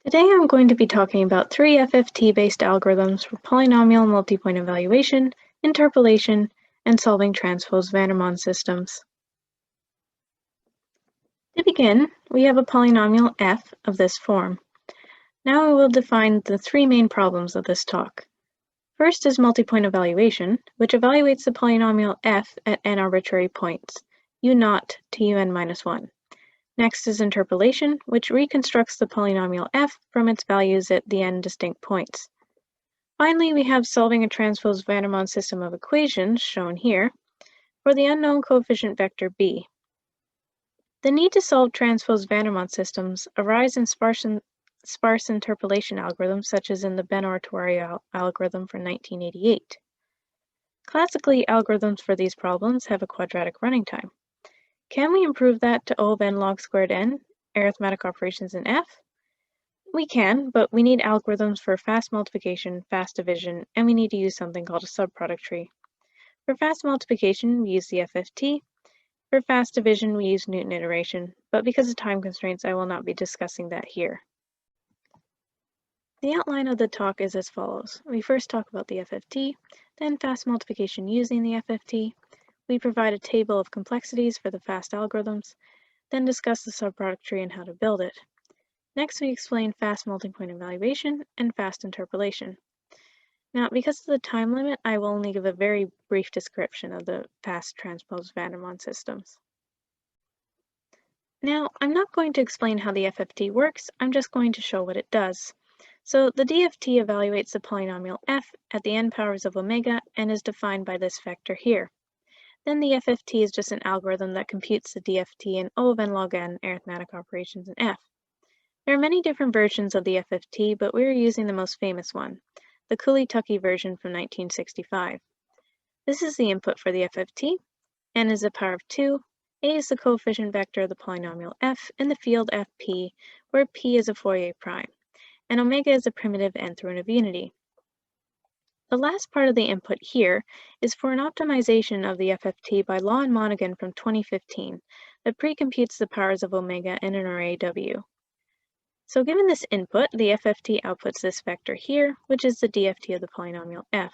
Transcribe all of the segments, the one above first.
Today I'm going to be talking about three FFT-based algorithms for polynomial multipoint evaluation, interpolation, and solving transposed Vandermonde systems. To begin, we have a polynomial f of this form. Now I will define the three main problems of this talk. First is multipoint evaluation, which evaluates the polynomial f at n arbitrary points, u0 to un minus 1. Next is interpolation, which reconstructs the polynomial f from its values at the n distinct points. Finally, we have solving a transposed Vandermonde system of equations, shown here, for the unknown coefficient vector b. The need to solve transposed Vandermonde systems arise in sparse interpolation algorithms, such as in the Ben-Ortuari algorithm from 1988. Classically, algorithms for these problems have a quadratic running time. Can we improve that to O of n log squared n, arithmetic operations in f? We can, but we need algorithms for fast multiplication, fast division, and we need to use something called a subproduct tree. For fast multiplication, we use the FFT. For fast division, we use Newton iteration, but because of time constraints, I will not be discussing that here. The outline of the talk is as follows. We first talk about the FFT, then fast multiplication using the FFT. We provide a table of complexities for the fast algorithms, then discuss the subproduct tree and how to build it. Next, we explain fast multipoint evaluation and fast interpolation. Now, because of the time limit, I will only give a very brief description of the fast transposed Vandermonde systems. Now, I'm not going to explain how the FFT works, I'm just going to show what it does. So the DFT evaluates the polynomial f at the n powers of omega and is defined by this vector here. Then the FFT is just an algorithm that computes the DFT in O of n log n arithmetic operations in f. There are many different versions of the FFT, but we're using the most famous one, the Cooley-Tukey version from 1965. This is the input for the FFT. N is the power of 2, a is the coefficient vector of the polynomial f in the field fp, where p is a Fourier prime, and omega is a primitive nth root of unity. The last part of the input here is for an optimization of the FFT by Law and Monaghan from 2015 that pre-computes the powers of omega in an array W. So given this input, the FFT outputs this vector here, which is the DFT of the polynomial f.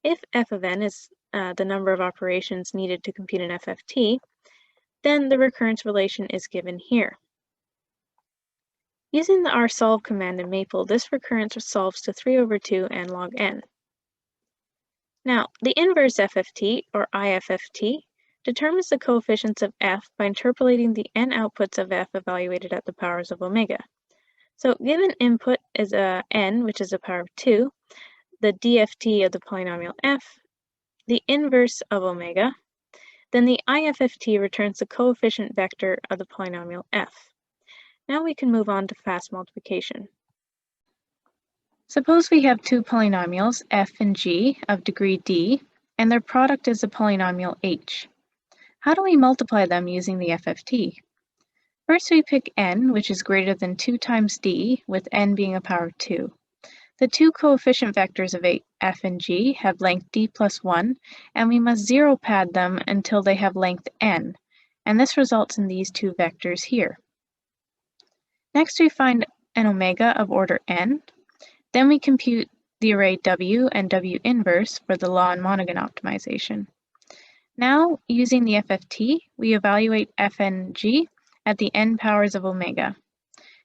If f of n is the number of operations needed to compute an FFT, then the recurrence relation is given here. Using the rsolve command in Maple, this recurrence solves to 3 over 2 n log n. Now, the inverse FFT, or IFFT, determines the coefficients of f by interpolating the n outputs of f evaluated at the powers of omega. So given input is n, which is a power of 2, the DFT of the polynomial f, the inverse of omega, then the IFFT returns the coefficient vector of the polynomial f. Now we can move on to fast multiplication. Suppose we have two polynomials, f and g, of degree d, and their product is a polynomial h. How do we multiply them using the FFT? First, we pick n, which is greater than 2 times d, with n being a power of 2. The two coefficient vectors of f and g have length d plus 1, and we must zero pad them until they have length n, and this results in these two vectors here. Next, we find an omega of order n. Then we compute the array W and W inverse for the Law and Monaghan optimization. Now, using the FFT, we evaluate f and g at the n powers of omega.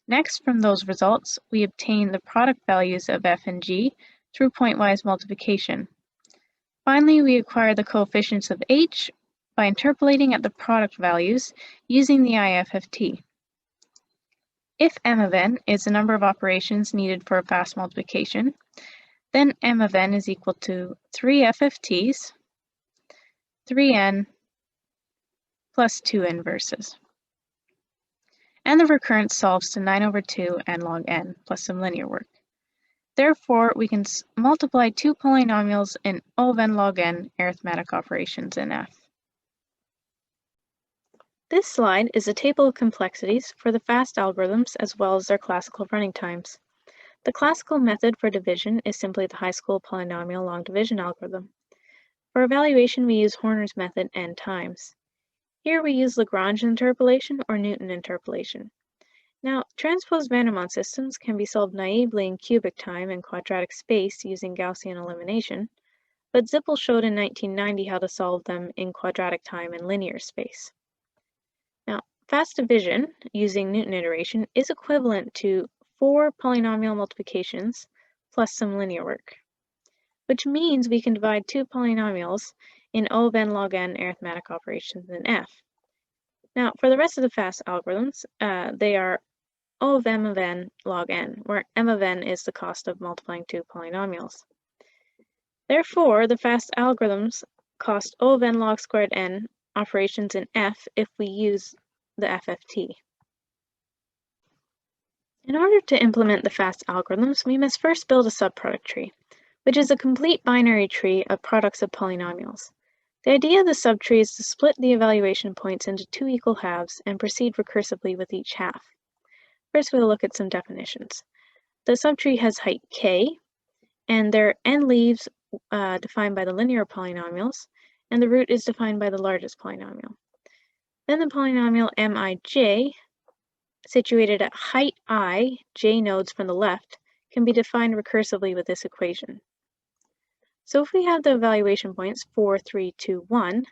Next, from those results, we obtain the product values of f and g through pointwise multiplication. Finally, we acquire the coefficients of h by interpolating at the product values using the IFFT. If m of n is the number of operations needed for a fast multiplication, then m of n is equal to 3 FFTs, 3n, plus 2 inverses. And the recurrence solves to 9 over 2 n log n, plus some linear work. Therefore, we can multiply two polynomials in O of n log n arithmetic operations in f. This slide is a table of complexities for the fast algorithms as well as their classical running times. The classical method for division is simply the high school polynomial long division algorithm. For evaluation, we use Horner's method n times. Here we use Lagrange interpolation or Newton interpolation. Now, transposed Vandermonde systems can be solved naively in cubic time and quadratic space using Gaussian elimination, but Zippel showed in 1990 how to solve them in quadratic time and linear space. Now, fast division using Newton iteration is equivalent to 4 polynomial multiplications plus some linear work, which means we can divide 2 polynomials in O of n log n arithmetic operations in F. Now, for the rest of the fast algorithms, they are O of m of n log n, where m of n is the cost of multiplying 2 polynomials. Therefore, the fast algorithms cost O of n log squared n operations in F if we use the FFT. In order to implement the fast algorithms, we must first build a subproduct tree, which is a complete binary tree of products of polynomials. The idea of the subtree is to split the evaluation points into 2 equal halves and proceed recursively with each half. First, we'll look at some definitions. The subtree has height k, and there are n leaves defined by the linear polynomials, and the root is defined by the largest polynomial. Then the polynomial mij, situated at height I, j nodes from the left, can be defined recursively with this equation. So if we have the evaluation points 4, 3, 2, 1,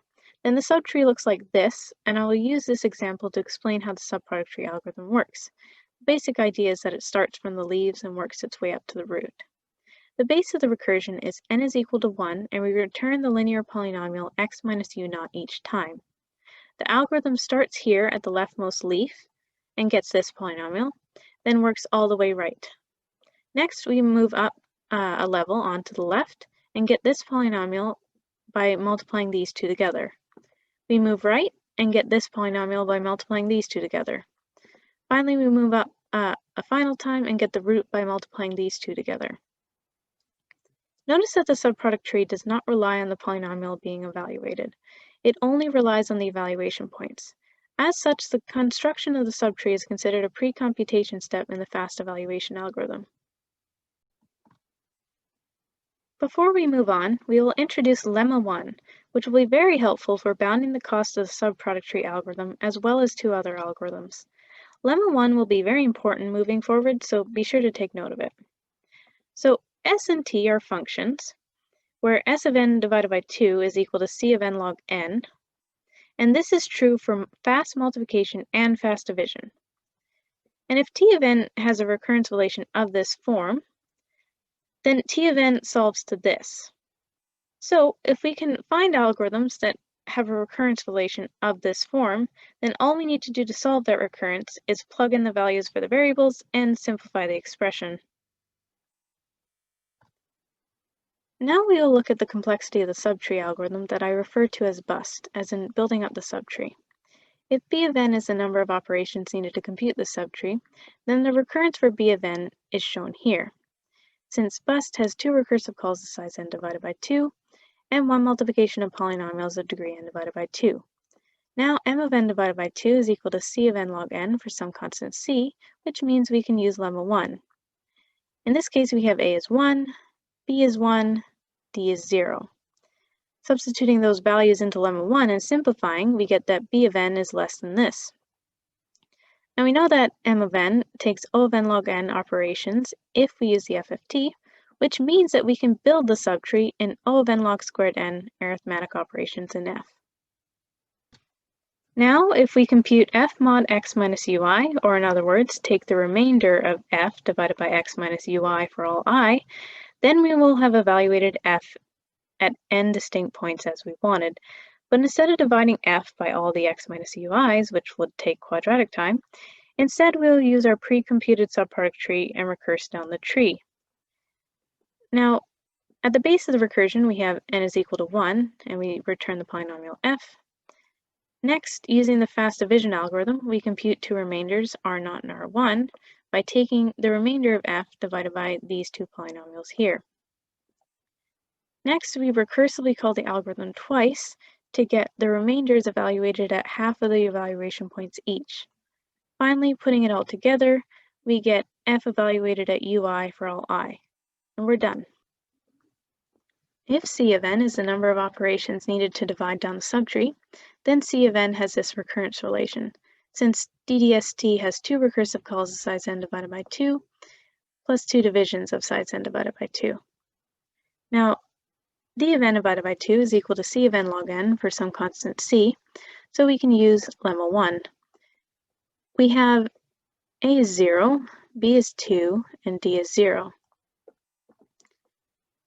then the subtree looks like this, and I will use this example to explain how the subproduct tree algorithm works. The basic idea is that it starts from the leaves and works its way up to the root. The base of the recursion is n is equal to 1, and we return the linear polynomial x minus u naught each time. The algorithm starts here at the leftmost leaf and gets this polynomial, then works all the way right. Next, we move up a level onto the left and get this polynomial by multiplying these two together. We move right and get this polynomial by multiplying these two together. Finally, we move up a final time and get the root by multiplying these two together. Notice that the subproduct tree does not rely on the polynomial being evaluated. It only relies on the evaluation points. As such, the construction of the subtree is considered a pre-computation step in the fast evaluation algorithm. Before we move on, we will introduce lemma 1, which will be very helpful for bounding the cost of the subproduct tree algorithm as well as 2 other algorithms. Lemma 1 will be very important moving forward, so be sure to take note of it. So s and t are functions, where s of n divided by 2 is equal to c of n log n, and this is true for fast multiplication and fast division. And if t of n has a recurrence relation of this form, then t of n solves to this. So if we can find algorithms that have a recurrence relation of this form, then all we need to do to solve that recurrence is plug in the values for the variables and simplify the expression. Now we will look at the complexity of the subtree algorithm that I refer to as BUST, as in building up the subtree. If b of n is the number of operations needed to compute the subtree, then the recurrence for b of n is shown here. Since BUST has 2 recursive calls of size n divided by 2, and 1 multiplication of polynomials of degree n divided by 2. Now m of n divided by 2 is equal to c of n log n for some constant c, which means we can use lemma 1. In this case, we have a is 1, b is 1, d is 0. Substituting those values into lemma 1 and simplifying, we get that b of n is less than this. Now we know that m of n takes O of n log n operations if we use the FFT, which means that we can build the subtree in O of n log squared n arithmetic operations in F. Now, if we compute f mod x minus ui, or in other words, take the remainder of f divided by x minus ui for all I, then we will have evaluated f at n distinct points as we wanted. But instead of dividing f by all the x minus ui's, which would take quadratic time, instead we'll use our pre-computed subproduct tree and recurse down the tree. Now, at the base of the recursion, we have n is equal to 1, and we return the polynomial f. Next, using the fast division algorithm, we compute 2 remainders, r0 and r1, by taking the remainder of f divided by these 2 polynomials here. Next, we recursively call the algorithm twice to get the remainders evaluated at half of the evaluation points each. Finally, putting it all together, we get f evaluated at ui for all I. And we're done. If c of n is the number of operations needed to divide down the subtree, then c of n has this recurrence relation. since DDST has 2 recursive calls of size n divided by 2, plus 2 divisions of size n divided by 2. Now, d of n divided by 2 is equal to c of n log n for some constant c, so we can use lemma 1. We have a is 0, b is 2, and d is 0.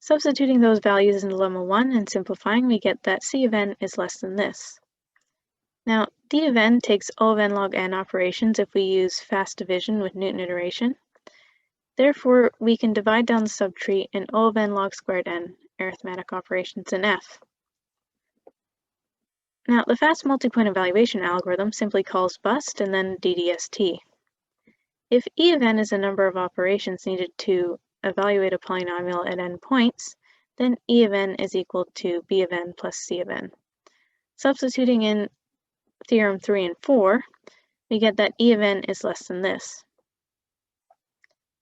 Substituting those values into lemma 1 and simplifying, we get that c of n is less than this. Now, d of n takes O of n log n operations if we use fast division with Newton iteration. Therefore, we can divide down the subtree in O of n log squared n arithmetic operations in F. Now, the fast multipoint evaluation algorithm simply calls bust and then DDST. If E of n is the number of operations needed to evaluate a polynomial at n points, then E of n is equal to B of n plus C of n. Substituting in theorem 3 and 4, we get that E of n is less than this.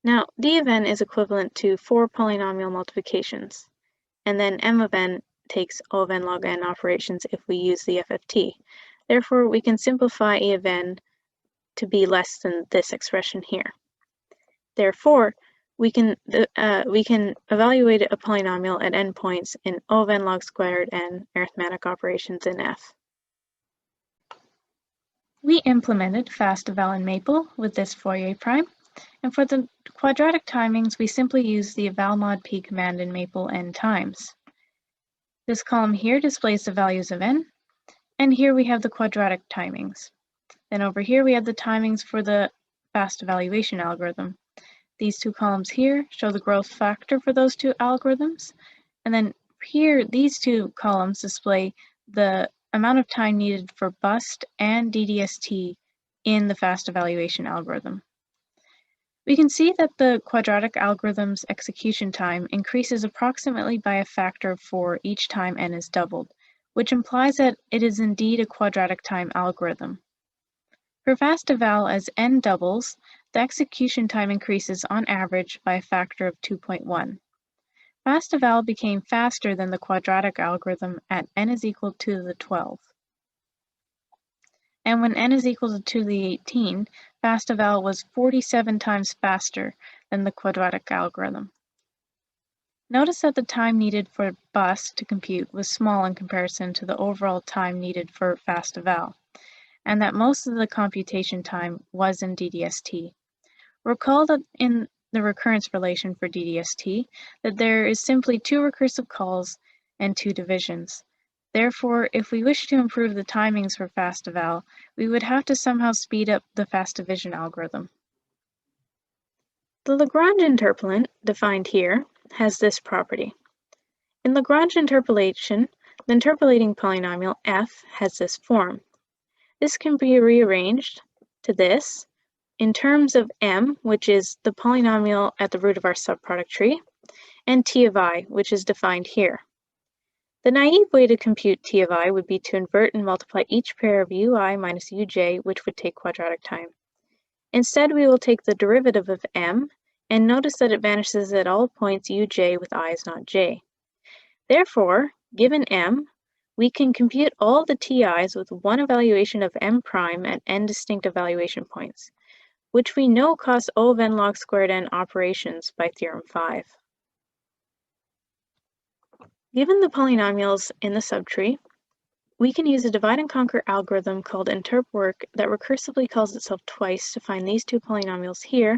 Now, D of n is equivalent to 4 polynomial multiplications, and then M of n takes O of n log n operations if we use the FFT. Therefore, we can simplify E of n to be less than this expression here. Therefore, we can evaluate a polynomial at n points in O of n log squared n arithmetic operations in F. We implemented fast eval in Maple with this Fourier prime, and for the quadratic timings, we simply use the eval mod p command in Maple n times. This column here displays the values of n, and here we have the quadratic timings. Then over here we have the timings for the fast evaluation algorithm. These two columns here show the growth factor for those two algorithms, and then here these two columns display the amount of time needed for bust and DDST in the fast evaluation algorithm. We can see that the quadratic algorithm's execution time increases approximately by a factor of 4 each time n is doubled, which implies that it is indeed a quadratic time algorithm. For fast eval, as n doubles, the execution time increases on average by a factor of 2.1. Fast eval became faster than the quadratic algorithm at n is equal to the 12. And when n is equal to 2 to the 18, fast eval was 47 times faster than the quadratic algorithm. Notice that the time needed for bust to compute was small in comparison to the overall time needed for fast eval, and that most of the computation time was in DDST. Recall that in the recurrence relation for DDST, that there is simply 2 recursive calls and 2 divisions. Therefore, if we wish to improve the timings for fast eval, we would have to somehow speed up the fast division algorithm. The Lagrange interpolant, defined here, has this property. In Lagrange interpolation, the interpolating polynomial f has this form. This can be rearranged to this in terms of m, which is the polynomial at the root of our subproduct tree, and t of I, which is defined here. The naive way to compute t of I would be to invert and multiply each pair of ui minus uj, which would take quadratic time. Instead, we will take the derivative of m, and notice that it vanishes at all points uj with I is not j. Therefore, given m, we can compute all the ti's with one evaluation of m prime at n distinct evaluation points, which we know costs O of n log squared n operations by theorem 5. Given the polynomials in the subtree, we can use a divide and conquer algorithm called interpwork that recursively calls itself twice to find these 2 polynomials here,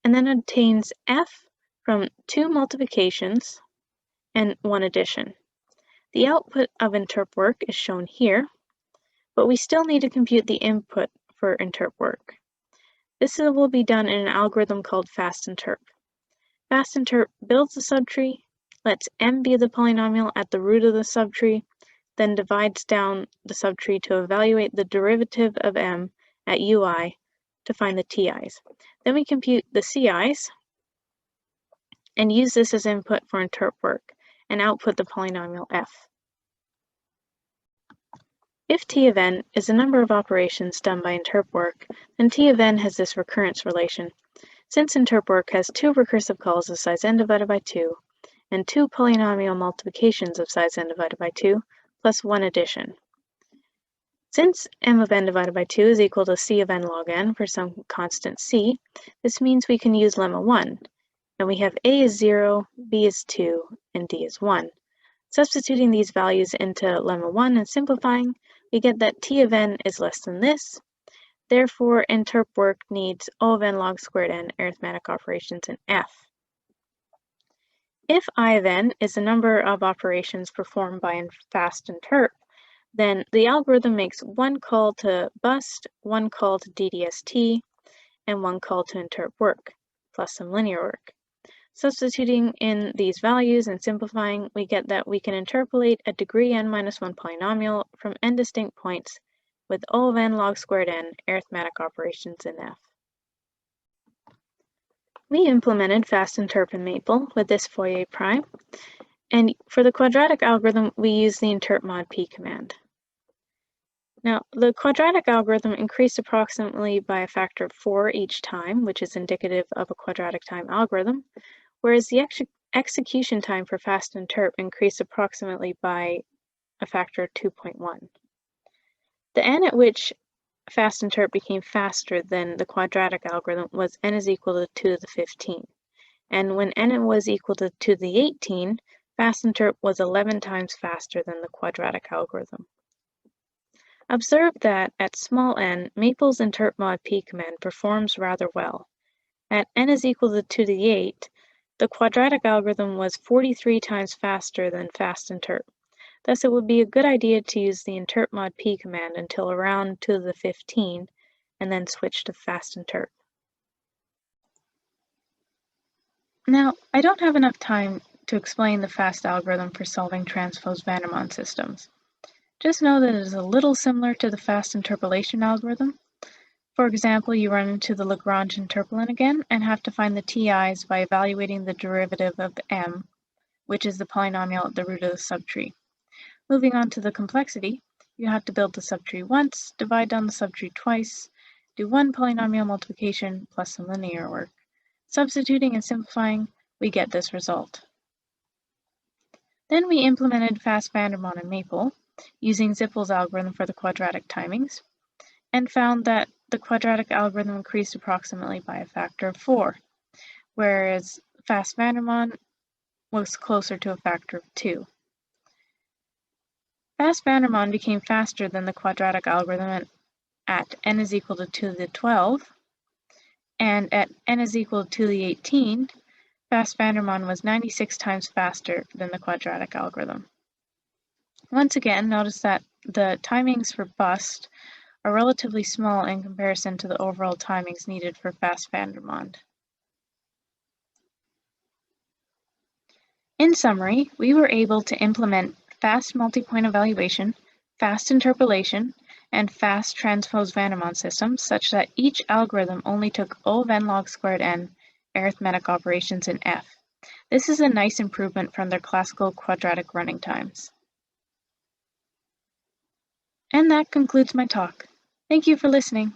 and then obtains f from 2 multiplications and 1 addition. The output of interpwork is shown here, but we still need to compute the input for interpwork. This will be done in an algorithm called fastinterp. Fastinterp builds the subtree, lets m be the polynomial at the root of the subtree, then divides down the subtree to evaluate the derivative of m at ui to find the ti's. Then we compute the ci's and use this as input for interpwork and output the polynomial f. If t of n is the number of operations done by interpwork, then t of n has this recurrence relation, since interpwork has 2 recursive calls of size n divided by 2 and 2 polynomial multiplications of size n divided by 2 plus 1 addition. Since m of n divided by 2 is equal to c of n log n for some constant c, this means we can use lemma 1, and we have a is 0, b is 2, and d is 1. Substituting these values into lemma 1 and simplifying, we get that t of n is less than this. Therefore, interp work needs O of n log squared n arithmetic operations in f. If I of n is the number of operations performed by fast interp, then the algorithm makes one call to bust, one call to DDST, and one call to interp work, plus some linear work. Substituting in these values and simplifying, we get that we can interpolate a degree n minus 1 polynomial from n distinct points with O of n log squared n arithmetic operations in f. We implemented fast interp in Maple with this Fourier prime, and for the quadratic algorithm, we use the interp mod p command. Now, the quadratic algorithm increased approximately by a factor of 4 each time, which is indicative of a quadratic time algorithm, whereas the execution time for fast interp increased approximately by a factor of 2.1. The n at which fast interp became faster than the quadratic algorithm was n is equal to 2 to the 15. And when n was equal to 2 to the 18, fast interp was 11 times faster than the quadratic algorithm. Observe that at small n, Maple's interp mod p command performs rather well. At n is equal to 2 to the 8, the quadratic algorithm was 43 times faster than fast interp. Thus, it would be a good idea to use the interp mod p command until around 2 to the 15, and then switch to fast interp. Now, I don't have enough time to explain the fast algorithm for solving transposed Vandermonde systems. Just know that it is a little similar to the fast interpolation algorithm. For example, you run into the Lagrange interpolant again and have to find the TIs by evaluating the derivative of m, which is the polynomial at the root of the subtree. Moving on to the complexity, you have to build the subtree once, divide down the subtree twice, do one polynomial multiplication plus some linear work. Substituting and simplifying, we get this result. Then we implemented fast Vandermonde in Maple, using Zippel's algorithm for the quadratic timings, and found that the quadratic algorithm increased approximately by a factor of 4, whereas fast Vandermonde was closer to a factor of 2. Fast Vandermonde became faster than the quadratic algorithm at n is equal to 2 to the 12, and at n is equal to 2 to the 18, fast Vandermonde was 96 times faster than the quadratic algorithm. Once again, notice that the timings for bust are relatively small in comparison to the overall timings needed for fast Vandermonde. In summary, we were able to implement fast multipoint evaluation, fast interpolation, and fast transposed Vandermonde systems such that each algorithm only took O of n log squared n arithmetic operations in f. This is a nice improvement from their classical quadratic running times. And that concludes my talk. Thank you for listening.